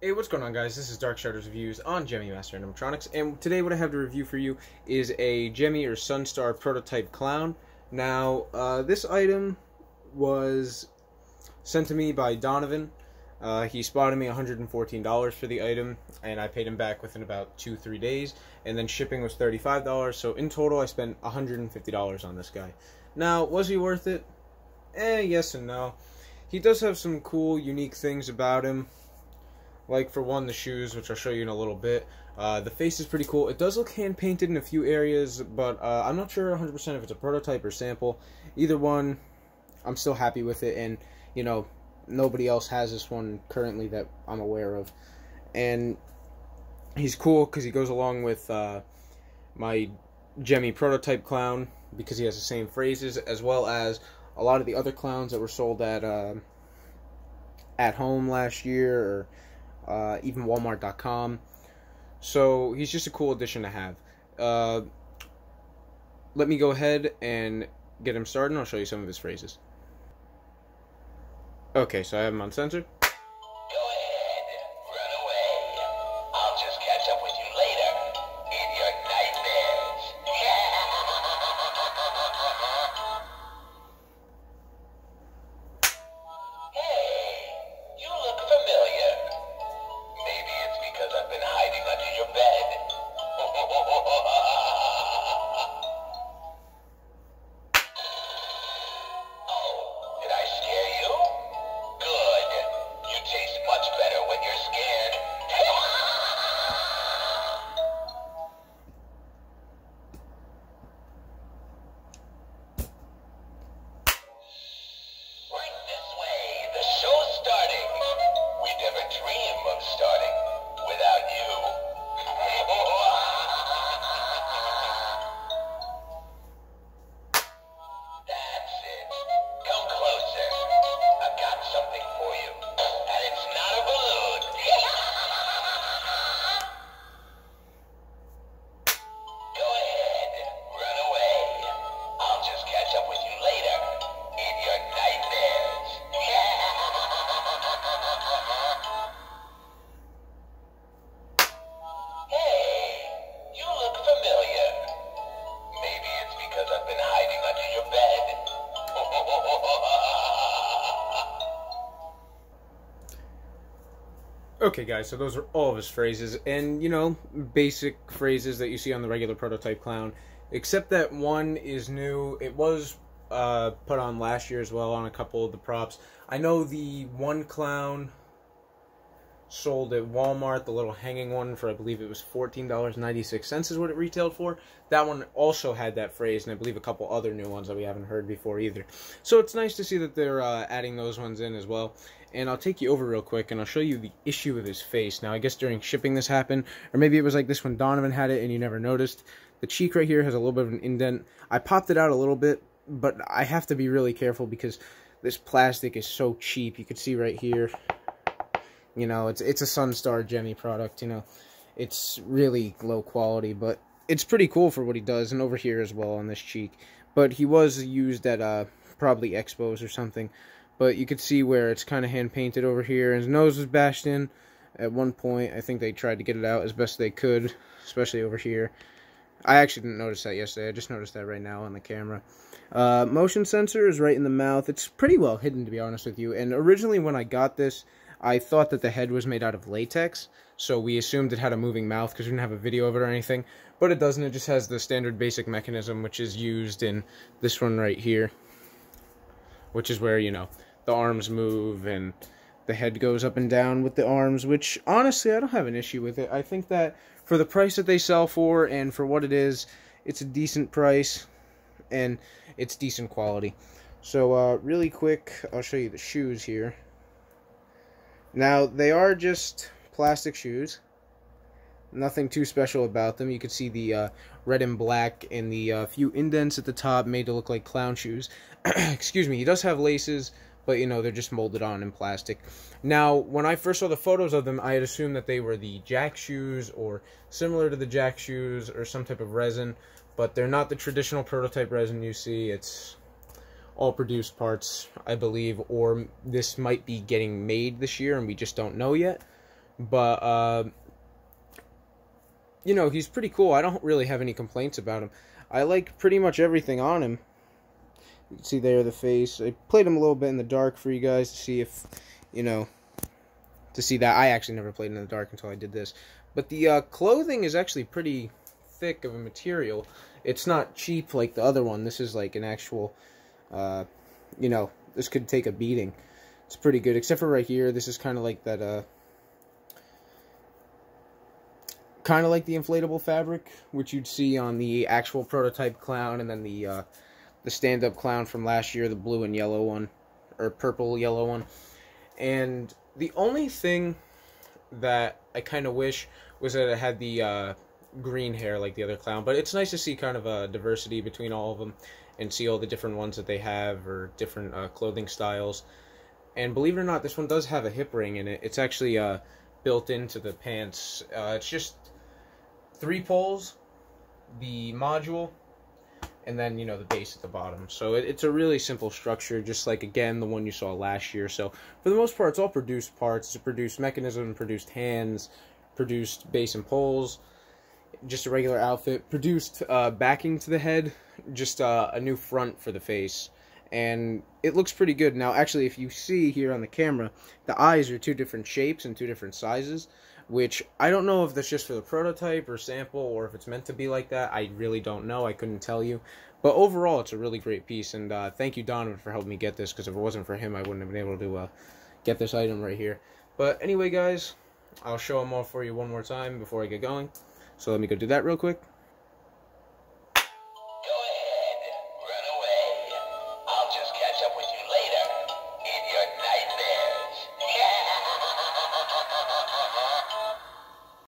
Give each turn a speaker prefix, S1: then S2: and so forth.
S1: Hey, what's going on, guys? This is Dark Shadows Reviews on Gemmy Master Animatronics, and today what I have to review for you is a Gemmy or Sunstar prototype clown. Now, this item was sent to me by Donovan. He spotted me $114 for the item, and I paid him back within about 2-3 days, and then shipping was $35, so in total I spent $150 on this guy. Now, was he worth it? Yes and no. He does have some cool, unique things about him. Like, for one, the shoes, which I'll show you in a little bit. The face is pretty cool. It does look hand-painted in a few areas, but I'm not sure 100% if it's a prototype or sample. Either one, I'm still happy with it, and, you know, nobody else has this one currently that I'm aware of. And he's cool because he goes along with my Gemmy prototype clown, because he has the same phrases, as well as a lot of the other clowns that were sold at home last year, or even Walmart.com. So he's just a cool addition to have. Let me go ahead and get him started, and I'll show you some of his phrases. Okay, so I have him uncensored.
S2: Go ahead, run away. I'll just catch up with you later in your nightmares. Hey, you look familiar. Maybe it's because I've been hiding under your bed. Oh, did I scare you? Good. You taste much better when you're scared. Right this way. The show's starting. We never dream of starting without you. That's it. Come closer. I've got something for you. And it's not a balloon. Go ahead. Run away. I'll just catch up with you later in your nightmares. Hey, you look familiar. Maybe it's because I've been hiding under your bed.
S1: Okay, guys, so those are all of his phrases, and, you know, basic phrases that you see on the regular prototype clown, except that one is new. It was put on last year as well on a couple of the props. I know the one clown sold at Walmart, the little hanging one, for I believe it was $14.96 is what it retailed for. That one also had that phrase, and I believe a couple other new ones that we haven't heard before either. So it's nice to see that they're adding those ones in as well. And I'll take you over real quick, and I'll show you the issue with his face. Now, I guess during shipping this happened, or maybe it was like this when Donovan had it and you never noticed. The cheek right here has a little bit of an indent. I popped it out a little bit, but I have to be really careful because this plastic is so cheap. You can see right here. You know, it's a Sunstar Gemmy product, you know. It's really low quality, but it's pretty cool for what he does, and over here as well on this cheek. But he was used at probably Expos or something. But you could see where it's kind of hand-painted over here, and his nose was bashed in at one point. I think they tried to get it out as best they could, especially over here. I actually didn't notice that yesterday. I just noticed that right now on the camera. Motion sensor is right in the mouth. It's pretty well hidden, to be honest with you. And originally when I got this, I thought that the head was made out of latex, so we assumed it had a moving mouth because we didn't have a video of it or anything. But it doesn't. It just has the standard basic mechanism, which is used in this one right here, which is where, you know, the arms move and the head goes up and down with the arms, which, honestly, I don't have an issue with it. I think that for the price that they sell for and for what it is, it's a decent price and it's decent quality. So, really quick, I'll show you the shoes here. Now, they are just plastic shoes. Nothing too special about them. You can see the red and black and the few indents at the top made to look like clown shoes. Excuse me, he does have laces, but, you know, they're just molded on in plastic. Now, when I first saw the photos of them, I had assumed that they were the Jack shoes or similar to the Jack shoes or some type of resin, but they're not the traditional prototype resin you see. It's all produced parts, I believe, or this might be getting made this year and we just don't know yet. But you know, he's pretty cool. I don't really have any complaints about him. I like pretty much everything on him. You can see there the face. I played him a little bit in the dark for you guys to see if, you know, to see that. I actually never played in the dark until I did this. But the clothing is actually pretty thick of a material. It's not cheap like the other one. This is like an actual, you know, this could take a beating. It's pretty good, except for right here. This is kind of like that, kind of like the inflatable fabric, which you'd see on the actual prototype clown, and then the stand-up clown from last year, the blue and yellow one, or purple yellow one. And the only thing that I kind of wish was that it had the green hair like the other clown, but it's nice to see kind of a diversity between all of them and see all the different ones that they have, or different clothing styles. And believe it or not, this one does have a hip ring in it. It's actually built into the pants. It's just 3 poles, the module, and then, you know, the base at the bottom. So it's a really simple structure, just like, again, the one you saw last year. So for the most part, it's all produced parts. It's a produced mechanism, produced hands, produced base and poles, just a regular outfit, produced backing to the head, just a new front for the face. And it looks pretty good. Now, actually, if you see here on the camera, the eyes are 2 different shapes and 2 different sizes, which I don't know if that's just for the prototype or sample, or if it's meant to be like that. I really don't know. I couldn't tell you. But overall, it's a really great piece, and thank you, Donovan, for helping me get this, because if it wasn't for him, I wouldn't have been able to get this item right here. But anyway, guys, I'll show them all for you one more time before I get going. So let me go do that real quick.